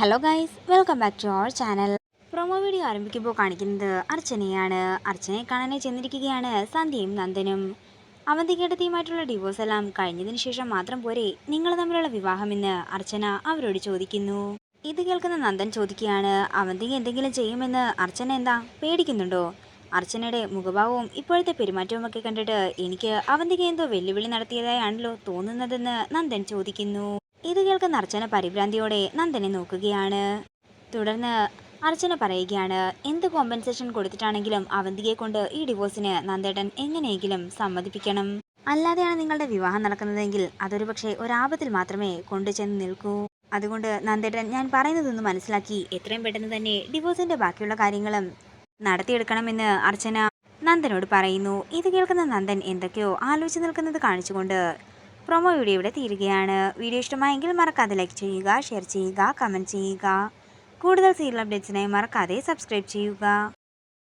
Hello guys, welcome back to our channel. Promo video ആരംഭിക്കുമ്പോൾ കാണിക്കുന്നത് അർച്ചനയാണ്. അർച്ചനയെ കാണാനായി ചെന്നിരിക്കുകയാണ് സന്ധ്യയും നന്ദനും. അവന്തികേട്ടത്തിയുമായിട്ടുള്ള ഡിവോഴ്സ് എല്ലാം കഴിഞ്ഞതിന് ശേഷം മാത്രം പോരെ നിങ്ങൾ തമ്മിലുള്ള വിവാഹമെന്ന് അർച്ചന അവരോട് ചോദിക്കുന്നു. ഇത് കേൾക്കുന്ന നന്ദൻ ചോദിക്കുകയാണ്, അവന്തിക എന്തെങ്കിലും ചെയ്യുമെന്ന് അർച്ചന എന്താ പേടിക്കുന്നുണ്ടോ? അർച്ചനയുടെ മുഖഭാവവും ഇപ്പോഴത്തെ പെരുമാറ്റവും ഒക്കെ കണ്ടിട്ട് എനിക്ക് അവന്തിക എന്തോ വെല്ലുവിളി നടത്തിയതായാണല്ലോ തോന്നുന്നതെന്ന് നന്ദൻ ചോദിക്കുന്നു. ഇത് കേൾക്കുന്ന അർച്ചന പരിഭ്രാന്തിയോടെ നന്ദനെ നോക്കുകയാണ്. തുടർന്ന് അർച്ചന പറയുകയാണ്, എന്ത് കോമ്പൻസേഷൻ കൊടുത്തിട്ടാണെങ്കിലും അവന്തികയെ കൊണ്ട് ഈ ഡിവോഴ്സിന് നന്ദേട്ടൻ എങ്ങനെയെങ്കിലും സമ്മതിപ്പിക്കണം. അല്ലാതെയാണ് നിങ്ങളുടെ വിവാഹം നടക്കുന്നതെങ്കിൽ അതൊരു പക്ഷേ ഒരാപത്തിൽ മാത്രമേ കൊണ്ടുചെന്ന് നിൽക്കൂ. അതുകൊണ്ട് നന്ദേട്ടൻ ഞാൻ പറയുന്നതൊന്ന് മനസ്സിലാക്കി എത്രയും പെട്ടെന്ന് തന്നെ ഡിവോഴ്സിന്റെ ബാക്കിയുള്ള കാര്യങ്ങളും നടത്തിയെടുക്കണമെന്ന് അർച്ചന നന്ദനോട് പറയുന്നു. ഇത് കേൾക്കുന്ന നന്ദൻ എന്തൊക്കെയോ ആലോചിച്ച് നിൽക്കുന്നത് കാണിച്ചുകൊണ്ട് പ്രൊമോ വീഡിയോ ഇവിടെ തീരുകയാണ്. വീഡിയോ ഇഷ്ടമായെങ്കിൽ മറക്കാതെ ലൈക്ക് ചെയ്യുക, ഷെയർ ചെയ്യുക, കമൻറ്റ് ചെയ്യുക. കൂടുതൽ സീരിയൽ അപ്ഡേറ്റ്സിനായി മറക്കാതെ സബ്സ്ക്രൈബ് ചെയ്യുക.